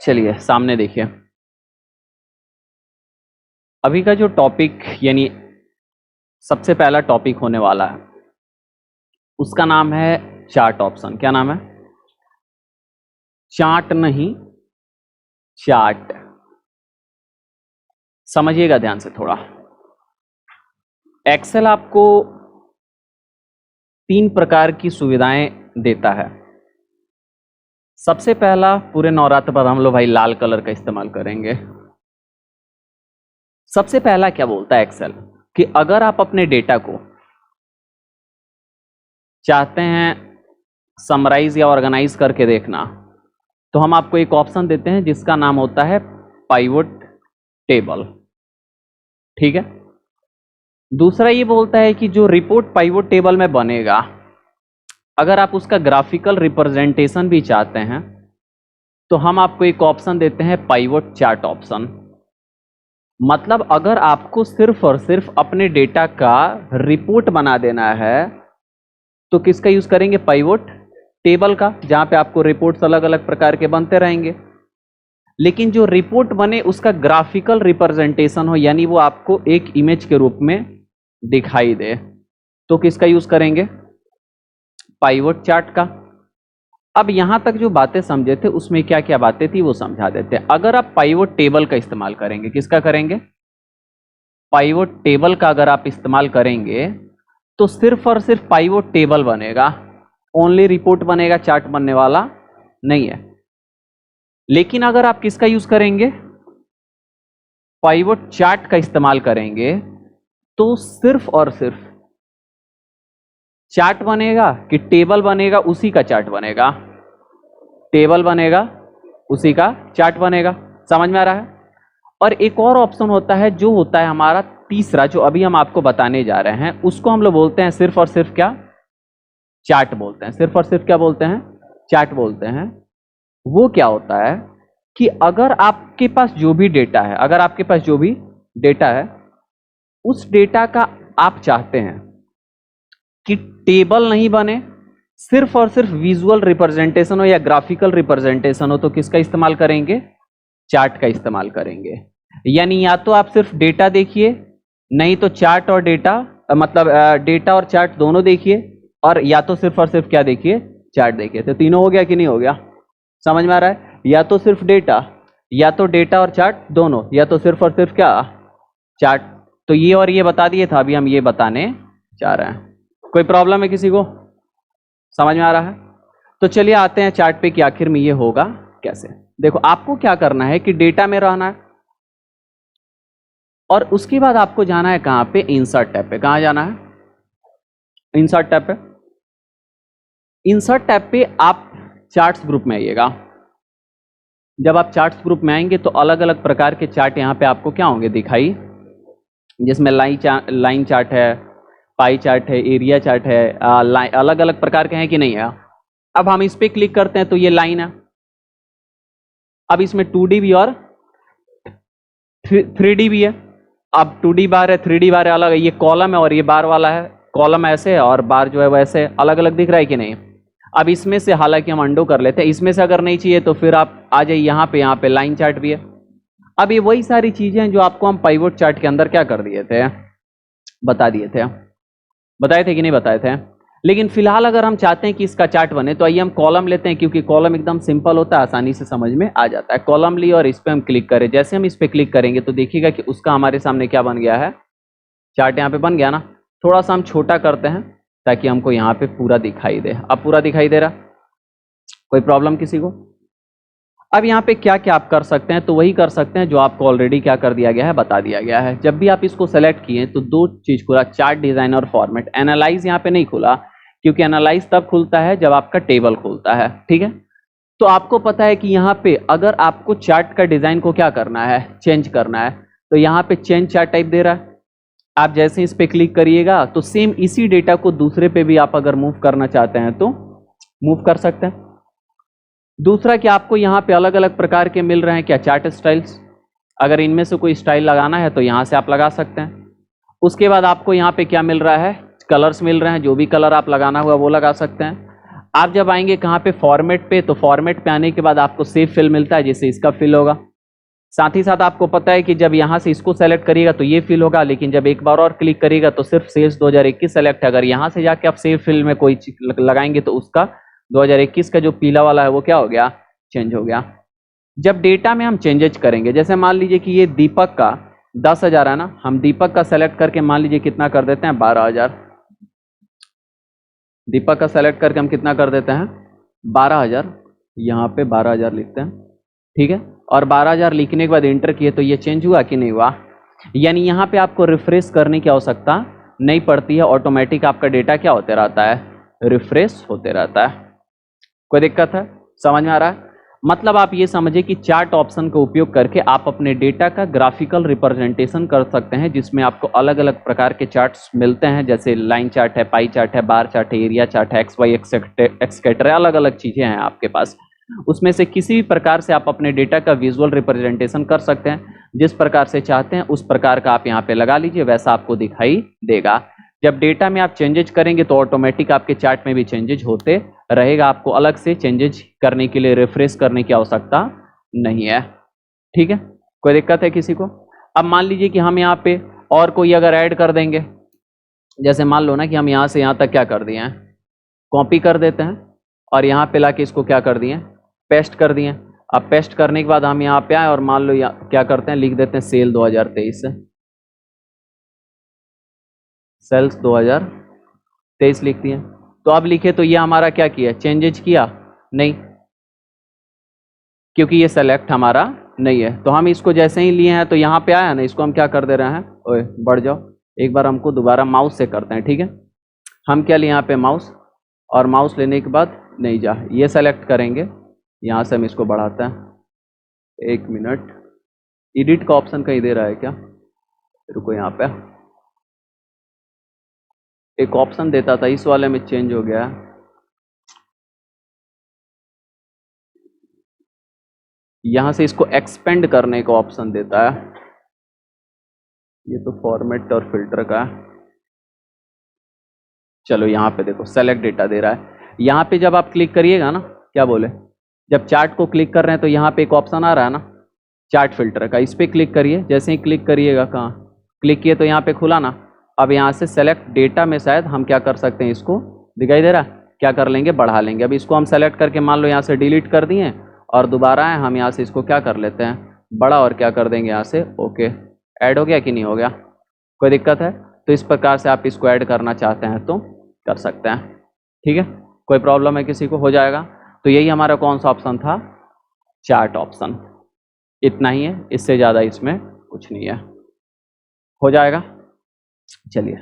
चलिए सामने देखिए, अभी का जो टॉपिक यानी सबसे पहला टॉपिक होने वाला है उसका नाम है चार्ट ऑप्शन। क्या नाम है? चार्ट नहीं, चार्ट। समझिएगा ध्यान से थोड़ा। एक्सेल आपको 3 प्रकार की सुविधाएं देता है। सबसे पहला, पूरे नवरात्र पर हम लोग भाई लाल कलर का इस्तेमाल करेंगे। सबसे पहला क्या बोलता है एक्सेल कि अगर आप अपने डेटा को चाहते हैं समराइज या ऑर्गेनाइज करके देखना, तो हम आपको एक ऑप्शन देते हैं जिसका नाम होता है पाइवट टेबल। ठीक है। दूसरा ये बोलता है कि जो रिपोर्ट पाइवट टेबल में बनेगा, अगर आप उसका ग्राफिकल रिप्रेजेंटेशन भी चाहते हैं तो हम आपको एक ऑप्शन देते हैं पाइवट चार्ट ऑप्शन। मतलब अगर आपको सिर्फ और सिर्फ अपने डेटा का रिपोर्ट बना देना है तो किसका यूज करेंगे? पाइवट टेबल का, जहां पे आपको रिपोर्ट्स अलग अलग प्रकार के बनते रहेंगे। लेकिन जो रिपोर्ट बने उसका ग्राफिकल रिप्रेजेंटेशन हो, यानी वो आपको एक इमेज के रूप में दिखाई दे, तो किसका यूज करेंगे? पाइवट चार्ट का। अब यहां तक जो बातें समझे थे उसमें क्या क्या बातें थी वो समझा देते हैं। अगर आप पाइवट टेबल का इस्तेमाल करेंगे, किसका करेंगे? पाइवट टेबल का अगर आप इस्तेमाल करेंगे तो सिर्फ और सिर्फ पाइवट टेबल बनेगा, ओनली रिपोर्ट बनेगा, चार्ट बनने वाला नहीं है। लेकिन अगर आप किसका यूज करेंगे? पाइवट चार्ट का इस्तेमाल करेंगे तो सिर्फ और सिर्फ चार्ट बनेगा कि टेबल बनेगा, उसी का चार्ट बनेगा। टेबल बनेगा, उसी का चार्ट बनेगा। समझ में आ रहा है? और एक और ऑप्शन होता है जो होता है हमारा तीसरा, जो अभी हम आपको बताने जा रहे हैं, उसको हम लोग बोलते हैं सिर्फ और सिर्फ क्या? चार्ट बोलते हैं। सिर्फ और सिर्फ क्या बोलते हैं? चार्ट बोलते हैं। वो क्या होता है कि अगर आपके पास जो भी डेटा है, अगर आपके पास जो भी डेटा है, उस डेटा का आप चाहते हैं कि टेबल नहीं बने, सिर्फ और सिर्फ विजुअल रिप्रेजेंटेशन हो या ग्राफिकल रिप्रेजेंटेशन हो, तो किसका इस्तेमाल करेंगे? चार्ट का इस्तेमाल करेंगे। यानी या तो आप सिर्फ डेटा देखिए, नहीं तो चार्ट और डेटा, मतलब डेटा और चार्ट दोनों देखिए, और या तो सिर्फ और सिर्फ क्या देखिए? चार्ट देखिए। तो तीनों हो गया कि नहीं हो गया? समझ में आ रहा है? या तो सिर्फ डेटा, या तो डेटा और चार्ट दोनों, या तो सिर्फ और सिर्फ क्या? चार्ट। तो ये और ये बता दिए था, अभी हम ये बताने जा रहे हैं। कोई प्रॉब्लम है किसी को? समझ में आ रहा है? तो चलिए आते हैं चार्ट पे कि आखिर में ये होगा कैसे। देखो, आपको क्या करना है कि डेटा में रहना है और उसके बाद आपको जाना है कहां पे? इंसर्ट टैब पे। कहां जाना है? इंसर्ट टैब पे। इंसर्ट टैब पे आप चार्ट्स ग्रुप में आइएगा। जब आप चार्ट्स ग्रुप में आएंगे तो अलग अलग प्रकार के चार्ट यहां पे आपको क्या होंगे? दिखाई, जिसमें लाइन चार्ट है, पाई चार्ट है, एरिया चार्ट है, अलग अलग प्रकार के हैं कि नहीं है? अब हम इस पे क्लिक करते हैं तो ये लाइन है। अब इसमें 2D भी और 3D भी है। अब 2D बार है, 3D बार है, अलग है। ये कॉलम है और ये बार वाला है। कॉलम ऐसे है और बार जो है वैसे, अलग अलग दिख रहा है कि नहीं? अब इसमें से हालांकि हम अंडो कर लेते हैं, इसमें से अगर नहीं चाहिए तो फिर आप आ जाइए यहाँ पे लाइन चार्ट भी है। अब ये वही सारी चीजें हैं जो आपको हम पाइवट चार्ट के अंदर क्या कर दिए थे? बता दिए थे। बताए थे कि नहीं बताए थे? लेकिन फिलहाल अगर हम चाहते हैं कि इसका चार्ट बने तो आइए हम कॉलम लेते हैं, क्योंकि कॉलम एकदम सिंपल होता है, आसानी से समझ में आ जाता है। कॉलम लिए और इस पर हम क्लिक करें। जैसे हम इस पर क्लिक करेंगे तो देखिएगा कि उसका हमारे सामने क्या बन गया है? चार्ट यहाँ पे बन गया ना। थोड़ा सा हम छोटा करते हैं ताकि हमको यहाँ पे पूरा दिखाई दे। अब पूरा दिखाई दे रहा? कोई प्रॉब्लम किसी को? अब यहाँ पे क्या क्या आप कर सकते हैं? तो वही कर सकते हैं जो आपको ऑलरेडी क्या कर दिया गया है, बता दिया गया है। जब भी आप इसको सेलेक्ट किए तो 2 चीज खुला, चार्ट डिजाइनर फॉर्मेट। एनालाइज यहाँ पे नहीं खुला, क्योंकि एनालाइज तब खुलता है जब आपका टेबल खुलता है। ठीक है। तो आपको पता है कि यहाँ पे अगर आपको चार्ट का डिजाइन को क्या करना है? चेंज करना है। तो यहाँ पे चेंज चार्ट टाइप दे रहा है। आप जैसे इस पे क्लिक करिएगा तो सेम इसी डेटा को दूसरे पे भी आप अगर मूव करना चाहते हैं तो मूव कर सकते हैं। दूसरा कि आपको यहाँ पे अलग अलग प्रकार के मिल रहे हैं क्या? Chart styles. अगर इनमें से कोई स्टाइल लगाना है तो यहाँ से आप लगा सकते हैं। उसके बाद आपको यहाँ पे क्या मिल रहा है? कलर्स मिल रहे हैं। जो भी कलर आप लगाना हुआ वो लगा सकते हैं। आप जब आएंगे कहाँ पे, फॉर्मेट पे, तो फॉर्मेट पे आने के बाद आपको सेव फिल मिलता है जिससे इसका फिल होगा। साथ ही साथ आपको पता है कि जब यहाँ से इसको सेलेक्ट करिएगा तो ये फिल होगा, लेकिन जब एक बार और क्लिक करिएगा तो सिर्फ सेल्स 2021 सेलेक्ट है। अगर यहाँ से जाके आप सेव फिल में कोई चीज लगाएंगे तो उसका 2021 का जो पीला वाला है वो क्या हो गया, चेंज हो गया। जब डेटा में हम चेंजेज करेंगे, जैसे मान लीजिए कि ये दीपक का 10,000 है ना, हम दीपक का सेलेक्ट करके मान लीजिए कितना कर देते हैं, 12,000। दीपक का सेलेक्ट करके हम कितना कर देते हैं, 12,000। यहाँ पे 12,000 लिखते हैं, ठीक है। और 12,000 लिखने के बाद एंटर किए तो ये चेंज हुआ कि नहीं हुआ। यानी यहाँ पे आपको रिफ्रेश करने की आवश्यकता नहीं पड़ती है, ऑटोमेटिक आपका डेटा क्या होते रहता है, रिफ्रेश होते रहता है। कोई दिक्कत है, समझ में आ रहा है। मतलब आप ये समझिए कि चार्ट ऑप्शन का उपयोग करके आप अपने डेटा का ग्राफिकल रिप्रेजेंटेशन कर सकते हैं, जिसमें आपको अलग अलग प्रकार के चार्ट्स मिलते हैं, जैसे लाइन चार्ट है, पाई चार्ट है, बार चार्ट है, एरिया चार्ट है, एक्स वाई एक्सेट्रा, अलग अलग चीजें हैं आपके पास। उसमें से किसी भी प्रकार से आप अपने डेटा का विजुअल रिप्रेजेंटेशन कर सकते हैं, जिस प्रकार से चाहते हैं उस प्रकार का आप यहाँ पे लगा लीजिए, वैसा आपको दिखाई देगा। जब डेटा में आप चेंजेज करेंगे तो ऑटोमेटिक आपके चार्ट में भी चेंजेज होते रहेगा, आपको अलग से चेंजेज करने के लिए रिफ्रेश करने की आवश्यकता नहीं है, ठीक है। कोई दिक्कत है किसी को। अब मान लीजिए कि हम यहाँ पे और कोई अगर ऐड कर देंगे, जैसे मान लो ना कि हम यहाँ से यहाँ तक क्या कर दिए हैं, कॉपी कर देते हैं और यहाँ पे लाके इसको क्या कर दिए, पेस्ट कर दिए। अब पेस्ट करने के बाद हम यहाँ पे आए और मान लो क्या करते हैं, लिख देते हैं सेल 2023 से, सेल्स 2023 लिख दिए। तो अब लिखे तो ये हमारा क्या किया, चेंजेज किया नहीं, क्योंकि ये सेलेक्ट हमारा नहीं है। तो हम इसको जैसे ही लिए हैं तो यहाँ पे आया ना, इसको हम क्या कर दे रहे हैं, ओए बढ़ जाओ, एक बार हमको दोबारा माउस से करते हैं, ठीक है। हम क्या लिए यहाँ पे, माउस, और माउस लेने के बाद नहीं जा, ये सेलेक्ट करेंगे, यहाँ से हम इसको बढ़ाते हैं। 1 मिनट, एडिट का ऑप्शन कहीं दे रहा है क्या, रुको, यहाँ पे एक ऑप्शन देता था, इस वाले में चेंज हो गया। यहाँ से इसको एक्सपेंड करने का ऑप्शन देता है, ये तो फॉर्मेट और फिल्टर का है। चलो यहाँ पे देखो सेलेक्ट डेटा दे रहा है। यहाँ पे जब आप क्लिक करिएगा ना, क्या बोले, जब चार्ट को क्लिक कर रहे हैं तो यहाँ पे एक ऑप्शन आ रहा है ना, चार्ट फिल्टर का, इस पर क्लिक करिए। जैसे ही क्लिक करिएगा, कहाँ क्लिक किए तो यहाँ पे खुला ना। अब यहाँ से सेलेक्ट डेटा में शायद हम क्या कर सकते हैं, इसको दिखाई दे रहा है, क्या कर लेंगे, बढ़ा लेंगे। अब इसको हम सेलेक्ट करके मान लो यहाँ से डिलीट कर दिए और दोबारा आए, हम यहाँ से इसको क्या कर लेते हैं, बड़ा, और क्या कर देंगे यहाँ से, ओके। ऐड हो गया कि नहीं हो गया, कोई दिक्कत है। तो इस प्रकार से आप इसको ऐड करना चाहते हैं तो कर सकते हैं, ठीक है। कोई प्रॉब्लम है किसी को, हो जाएगा। तो यही हमारा कौन सा ऑप्शन था, चार्ट ऑप्शन। इतना ही है, इससे ज़्यादा इसमें कुछ नहीं है, हो जाएगा। चलिए।